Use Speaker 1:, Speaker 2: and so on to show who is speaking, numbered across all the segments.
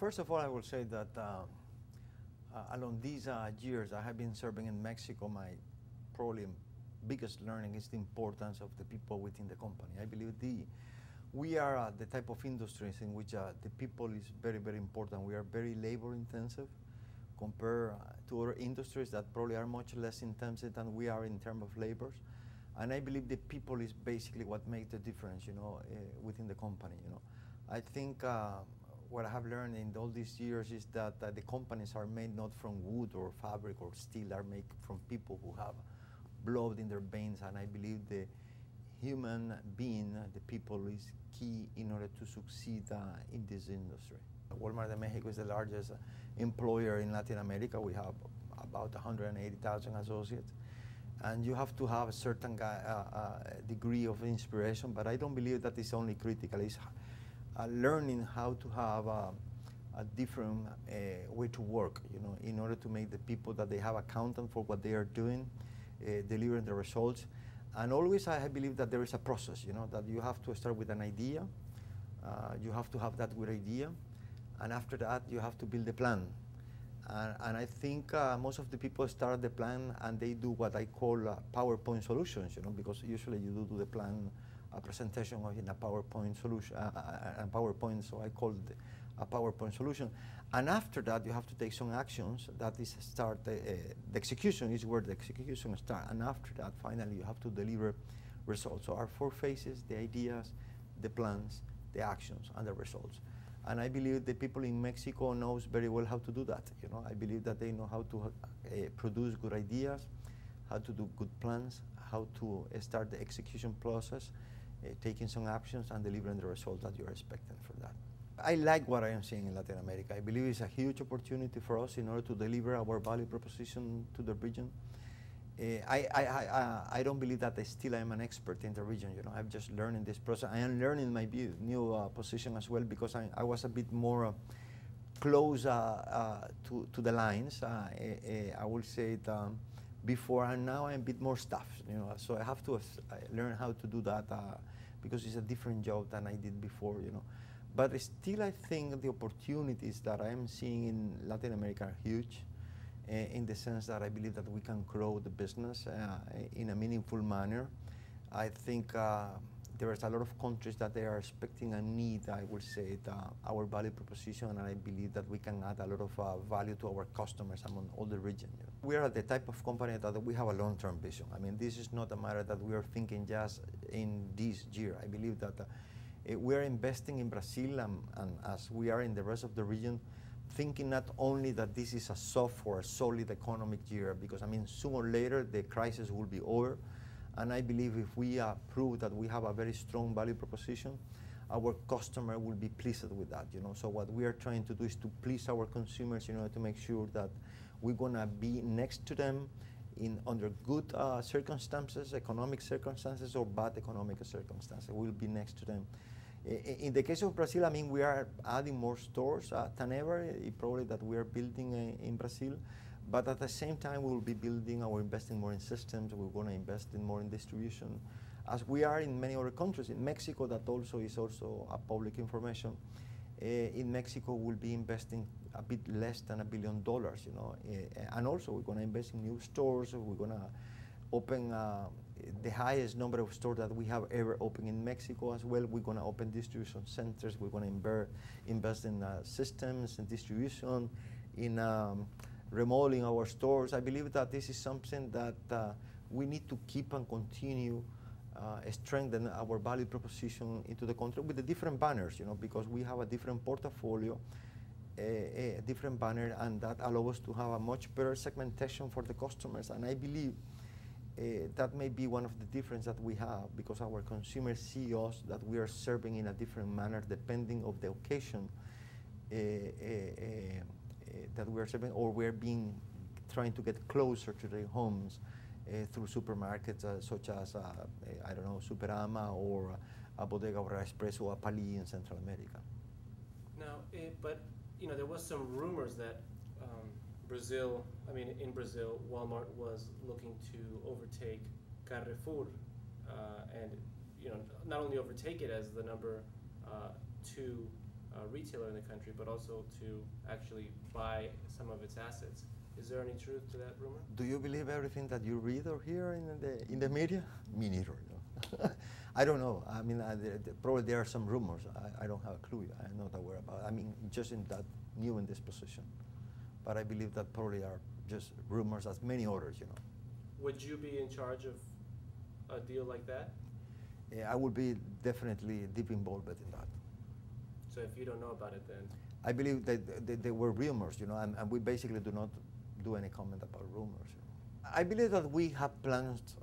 Speaker 1: First of all, I will say that along these years I have been serving in Mexico, my probably biggest learning is the importance of the people within the company. I believe we are the type of industries in which the people is very, very important. We are very labor intensive compared to other industries that probably are much less intensive than we are in terms of labors. And I believe the people is basically what makes the difference, within the company, I think what I have learned in all these years is that the companies are made not from wood or fabric or steel, are made from people who have blood in their veins, and I believe the human being, the people, is key in order to succeed in this industry. Walmart de Mexico is the largest employer in Latin America. We have about 180,000 associates. And you have to have a certain degree of inspiration, but I don't believe that is only critical. It's learning how to have a different way to work, in order to make the people that they have accountant for what they are doing, delivering the results. And always I believe that there is a process, that you have to start with an idea, you have to have that good idea, and after that you have to build a plan. And I think most of the people start the plan and they do what I call PowerPoint solutions, because usually you do the plan, a presentation in a PowerPoint solution, a PowerPoint, so I call it a PowerPoint solution. And after that, you have to take some actions. That is start, the execution is where the execution starts. And after that, finally, you have to deliver results. So our 4 phases: the ideas, the plans, the actions, and the results. And I believe the people in Mexico knows very well how to do that. I believe that they know how to produce good ideas, how to do good plans, how to start the execution process, taking some actions and delivering the results that you're expecting for that. I like what I am seeing in Latin America. I believe it's a huge opportunity for us in order to deliver our value proposition to the region. I don't believe that I still am an expert in the region. I'm just learning this process. I am learning my new position as well, because I was a bit more close to the lines. I will say it before, and now I'm a bit more staffed. So I have to learn how to do that because it's a different job than I did before. But still, I think the opportunities that I am seeing in Latin America are huge. In the sense that I believe that we can grow the business in a meaningful manner. I think there is a lot of countries that they are expecting and need, I would say, our value proposition, and I believe that we can add a lot of value to our customers among all the region. We are the type of company that we have a long-term vision. I mean, this is not a matter that we are thinking just in this year. I believe that we are investing in Brazil, and as we are in the rest of the region, thinking not only that this is a soft or a solid economic year, because sooner or later the crisis will be over, and I believe if we prove that we have a very strong value proposition, our customer will be pleased with that. So what we are trying to do is to please our consumers, to make sure that we're gonna be next to them under good circumstances, economic circumstances or bad economic circumstances. We'll be next to them. In the case of Brazil, we are adding more stores than ever, probably that we are building in Brazil. But at the same time, we will be investing more in systems. We're going to invest more in distribution, as we are in many other countries. In Mexico, that also is a public information. In Mexico, we'll be investing a bit less than $1 billion, and also we're going to invest in new stores. We're going to open the highest number of stores that we have ever opened in Mexico as well. We're going to open distribution centers. We're going to invest in systems and distribution, in remodeling our stores. I believe that this is something that we need to keep and continue strengthen our value proposition into the country with the different banners, because we have a different portfolio, a different banner, and that allows us to have a much better segmentation for the customers. And I believe that may be one of the differences that we have, because our consumers see us that we are serving in a different manner depending of the occasion that we are serving, or we're trying to get closer to their homes through supermarkets such as I don't know, Superama or a Bodega Aurrera Express or a Pali in Central America.
Speaker 2: Now, but there was some rumors that in Brazil, Walmart was looking to overtake Carrefour, and not only overtake it as the number 2 retailer in the country, but also to actually buy some of its assets. Is there any truth to that rumor?
Speaker 1: Do you believe everything that you read or hear in the media? Me neither. No. I don't know. I mean, probably there are some rumors. I don't have a clue. I'm not aware about it. I mean, just in that new in this position. But I believe that probably are just rumors as many others, you know.
Speaker 2: Would you be in charge of a deal like that?
Speaker 1: I would be definitely deep involved in that.
Speaker 2: So if you don't know about it, then?
Speaker 1: I believe that there were rumors, you know, and we basically do not do any comment about rumors. You know. I believe that we have plans,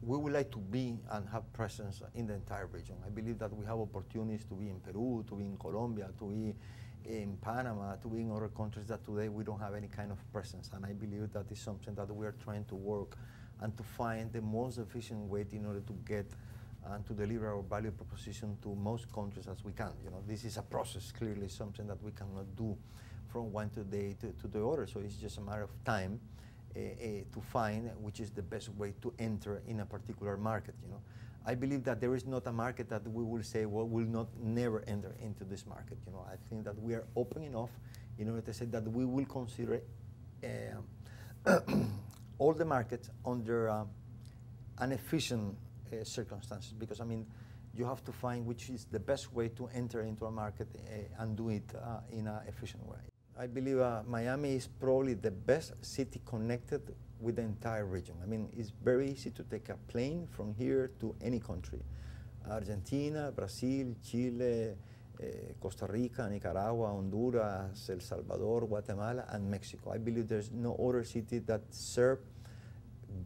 Speaker 1: we would like to be and have presence in the entire region. I believe that we have opportunities to be in Peru, to be in Colombia, to be in Panama, to be in other countries that today we don't have any kind of presence. And I believe that is something that we are trying to work and to find the most efficient way in order to get and to deliver our value proposition to most countries as we can. You know, this is a process, clearly something that we cannot do from one day to the other. So it's just a matter of time to find which is the best way to enter in a particular market. You know, I believe that there is not a market that we will say, well, we'll not never enter into this market. You know, I think that we are open enough in order to say that we will consider all the markets under an efficient circumstances, because I mean, you have to find which is the best way to enter into a market and do it in an efficient way. I believe Miami is probably the best city connected with the entire region. I mean, it's very easy to take a plane from here to any country. Argentina, Brazil, Chile, Costa Rica, Nicaragua, Honduras, El Salvador, Guatemala, and Mexico. I believe there's no other city that serves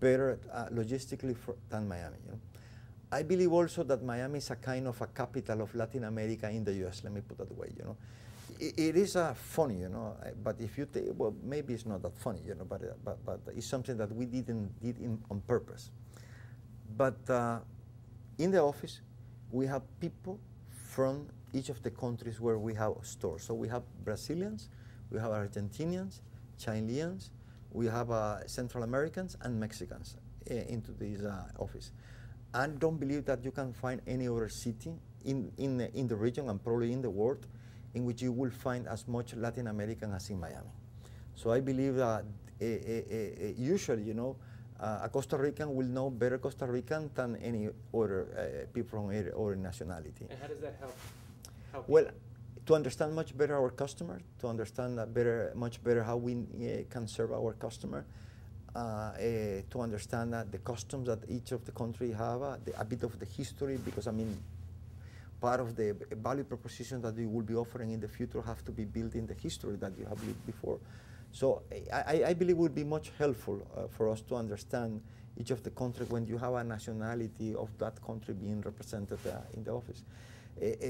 Speaker 1: better logistically than Miami. You know? I believe also that Miami is a kind of a capital of Latin America in the U.S. Let me put it that way. You know, it is funny, you know. But if you take, well, maybe it's not that funny, you know. But it's something that we did on purpose. But in the office, we have people from each of the countries where we have stores. So we have Brazilians, we have Argentinians, Chileans, we have Central Americans and Mexicans into this office. I don't believe that you can find any other city in the region and probably in the world in which you will find as much Latin American as in Miami. So I believe that usually, you know, a Costa Rican will know better Costa Rican than any other people from any other nationality.
Speaker 2: And how does that help?
Speaker 1: Well, to understand much better our customer, to understand much better how we can serve our customer, to understand the customs that each of the country have, a bit of the history, because I mean, part of the value proposition that you will be offering in the future have to be built in the history that you have lived before. So I believe it would be much helpful for us to understand each of the countries when you have a nationality of that country being represented in the office.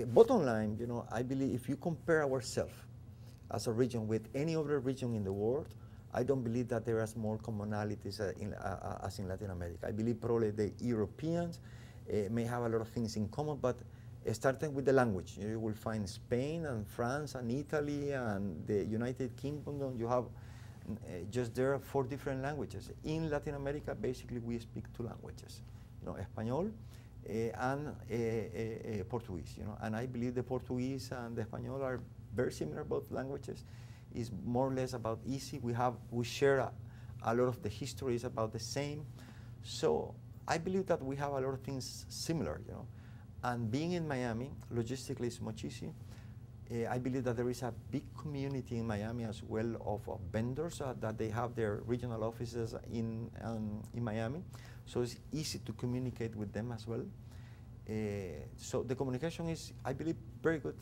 Speaker 1: Bottom line, you know, I believe if you compare ourselves as a region with any other region in the world, I don't believe that there are more commonalities as in Latin America. I believe probably the Europeans may have a lot of things in common, but starting with the language, you will find Spain and France and Italy and the United Kingdom. You have just there are 4 different languages. In Latin America, basically we speak 2 languages, you know, Espanol and Portuguese. You know, and I believe the Portuguese and the Espanol are very similar, both languages. Is more or less about easy. We share a lot of the history is about the same. So I believe that we have a lot of things similar, you know. And being in Miami, logistically is much easier. I believe that there is a big community in Miami as well of vendors that they have their regional offices in Miami. So it's easy to communicate with them as well. So the communication is, I believe, very good.